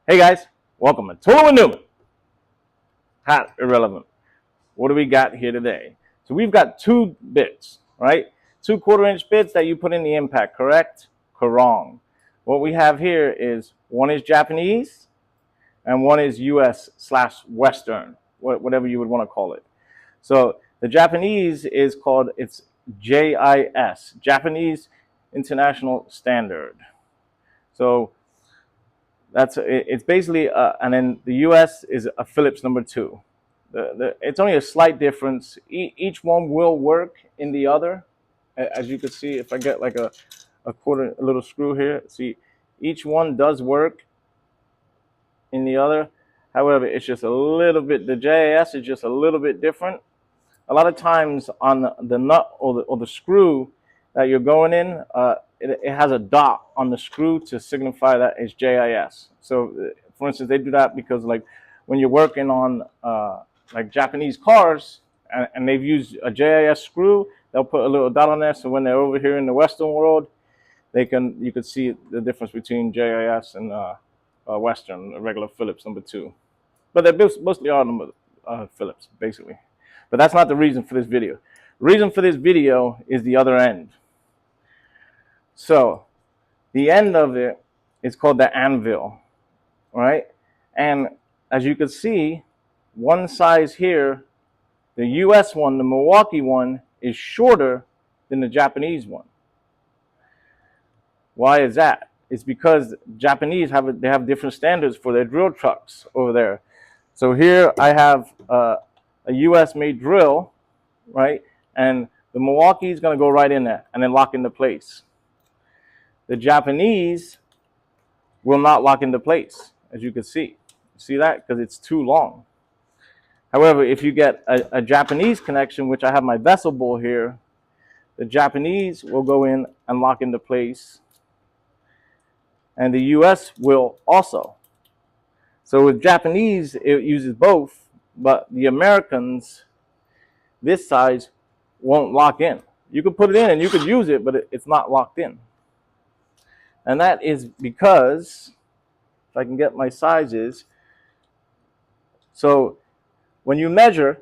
Hey guys, welcome to Total with Newman. Hot irrelevant. What do we got here today? So we've got two bits, right? 2 1/4-inch bits that you put in the impact, correct? Wrong. What we have here is one is Japanese and one is US/Western, whatever you would want to call it. So the Japanese is called, it's JIS, Japanese International Standard. So it's basically, and then the US is a Phillips #2. It's only a slight difference. Each one will work in the other. As you can see, if I get like a little screw here, see, each one does work in the other. However, it's just a little bit, the JIS is just a little bit different. A lot of times on the nut or the screw that you're going in, it has a dot on the screw to signify that it's JIS. So, for instance, they do that because, like, when you're working on like Japanese cars and they've used a JIS screw, they'll put a little dot on there. So when they're over here in the Western world, you can see the difference between JIS and Western, a regular Phillips #2. But they mostly are Phillips, basically. But that's not the reason for this video. The reason for this video is the other end. So the end of it is called the Anvil, right? And as you can see, one size here, the US one, the Milwaukee one, is shorter than the Japanese one. Why is that? It's because Japanese have different standards for their drill trucks over there. So here I have a US made drill, right? And the Milwaukee is going to go right in there and then lock into place. The Japanese will not lock into place, as you can see. See that? Because it's too long. However, if you get a Japanese connection, which I have my vessel bowl here, the Japanese will go in and lock into place. And the US will also. So with Japanese, it uses both, but the Americans, this size, won't lock in. You could put it in and you could use it, but it's not locked in. And that is because, if I can get my sizes, so when you measure,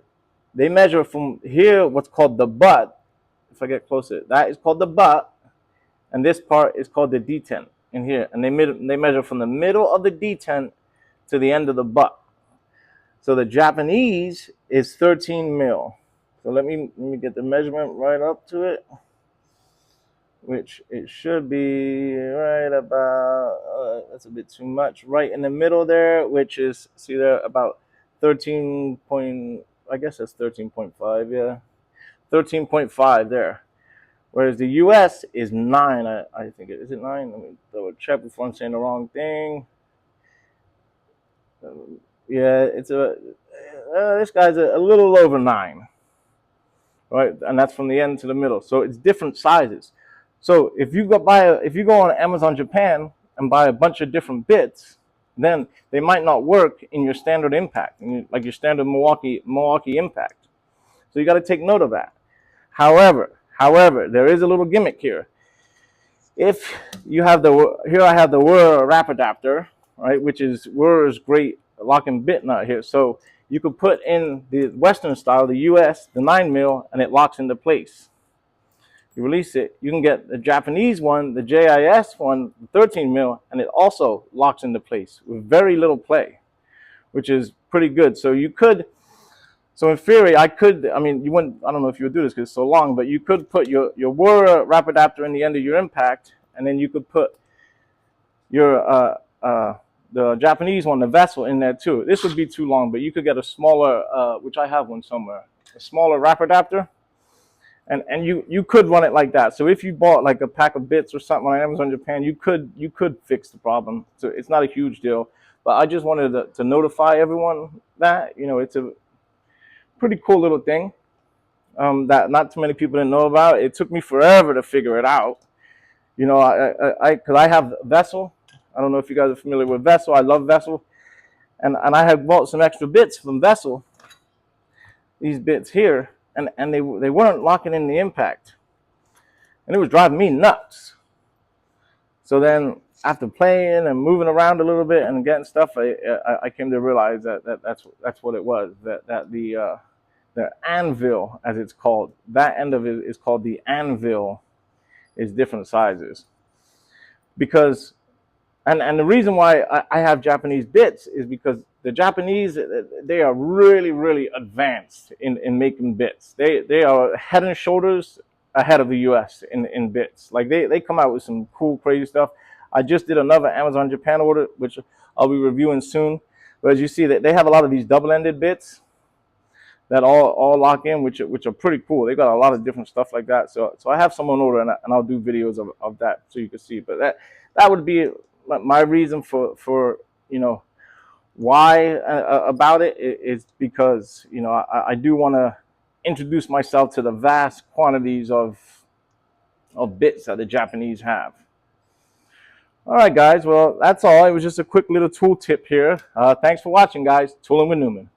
they measure from here what's called the butt. If I get closer, that is called the butt, and this part is called the detent in here. And they measure from the middle of the detent to the end of the butt. So the Japanese is 13 mil. So let me get the measurement right up to it, which it should be right about, that's a bit too much, right in the middle there, which is, see there, about 13 point, I guess that's 13.5, yeah, 13.5 there. Whereas the US is 9, I think is it 9? Let me double check before I'm saying the wrong thing. Yeah, it's this guy's a little over 9, right? And that's from the end to the middle. So it's different sizes. So if you go on Amazon Japan and buy a bunch of different bits, then they might not work in your standard impact, like your standard Milwaukee impact. So you got to take note of that. However, there is a little gimmick here. If you have here I have the Wurr wrap adapter, right, which is Wurr's great locking bit nut here. So you could put in the Western style, the US, the 9 mil, and it locks into place. You release it, you can get the Japanese one, the JIS one, 13 mil, and it also locks into place with very little play, which is pretty good. So you could, so in theory, I mean, you wouldn't, I don't know if you would do this because it's so long, but you could put your Wurr wrap adapter in the end of your impact, and then you could put your the Japanese one, the vessel, in there too. This would be too long, but you could get a smaller, which I have one somewhere, a smaller wrap adapter. And you could run it like that. So if you bought like a pack of bits or something on Amazon Japan, you could fix the problem. So it's not a huge deal. But I just wanted to notify everyone that, you know, it's a pretty cool little thing that not too many people didn't know about. It took me forever to figure it out. You know, because I have Vessel. I don't know if you guys are familiar with Vessel. I love Vessel. And I had bought some extra bits from Vessel, these bits here. And they weren't locking in the impact, and it was driving me nuts. So then after playing and moving around a little bit and getting stuff, I came to realize that's what it was. That the Anvil, as it's called, that end of it is called the Anvil, is different sizes. Because and the reason why I have Japanese bits is because the Japanese, they are really advanced in making bits. They are head and shoulders ahead of the US in bits. Like they come out with some cool, crazy stuff. I just did another Amazon Japan order, which I'll be reviewing soon. But as you see, that they have a lot of these double-ended bits that all lock in, which are pretty cool. They got a lot of different stuff like that. So I have some on order, and I'll do videos of that so you can see. But that would be my reason for why about it is because I do want to introduce myself to the vast quantities of bits that the Japanese have. All right, guys. Well, that's all. It was just a quick little tool tip here. Thanks for watching, guys. Tooling with Newman.